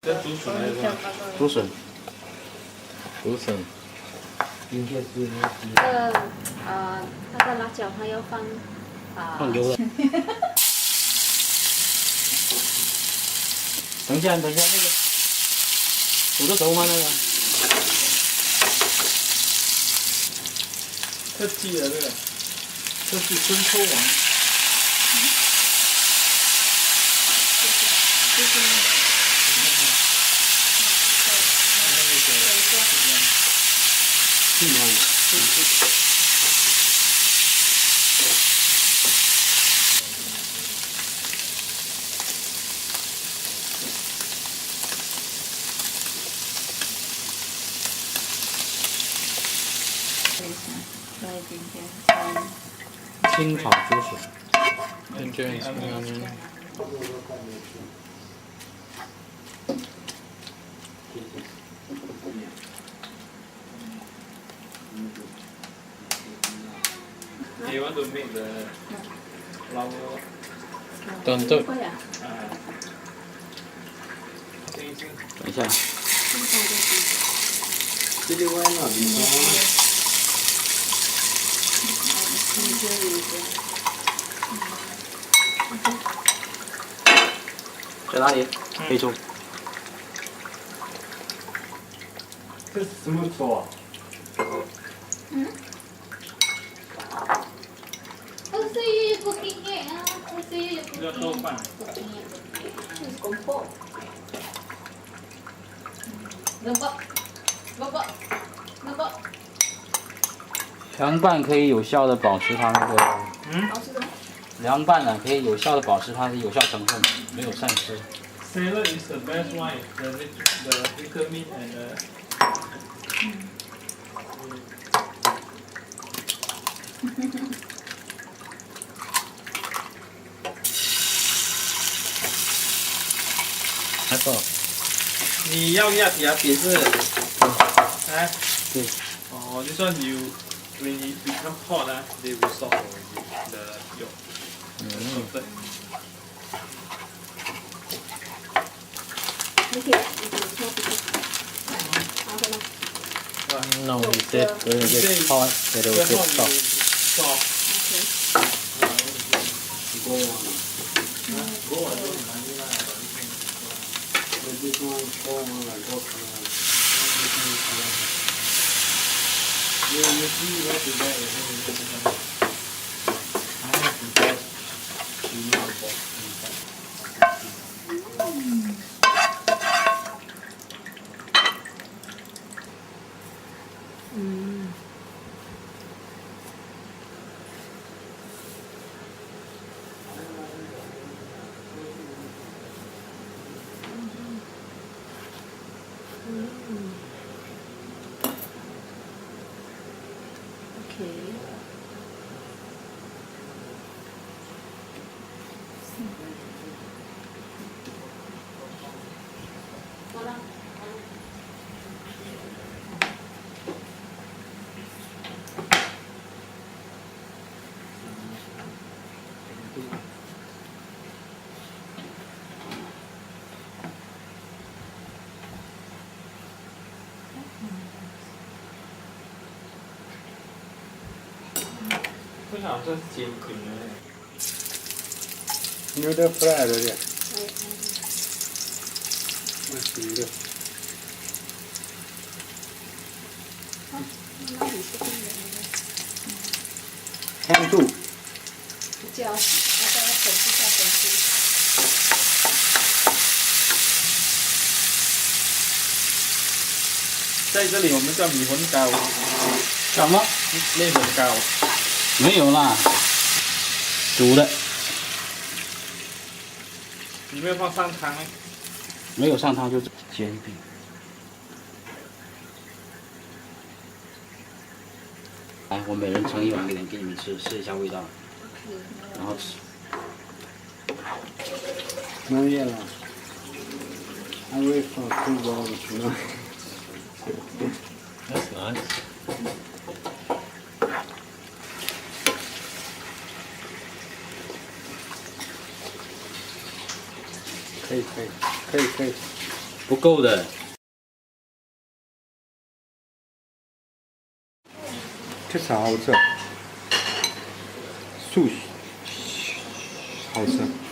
这竹笋还是什么？竹笋，竹笋。那个辣椒还要放放油了。等一下，那个煮得熟吗？那个？这鸡的这个，这是春秋王。清炒竹笋。Enjoy. You want to make the flour? 等会啊。等一下。这里歪了，你说。在哪里？可以冲。这是什么错啊？要豆瓣。凉拌可以有效的保持它那个。保持什么？凉拌呢，可以有效的保持它的有效成分，没有散失。Salad is the best one. The vitamin and the. 还不好。你要压扁是？哎。对。哦，就算 you when it become hot they will soft already the yolk. Perfect. No, he said when it gets hot, it will get soft. Okay. 这好像是煎饼的。有点 fry 了的。那行的。天柱。椒，要不要粉一下粉丝？在这里我们叫米粉糕。什么？面粉糕。没有啦，煮的。你没有放上汤吗？没有上汤就煎饼。来，我每人盛一碗给你们吃，试一下味道，然后吃。能咽了。I wait for 2 hours, you know. That's nice. 可以。不够的。这啥好吃？素好吃。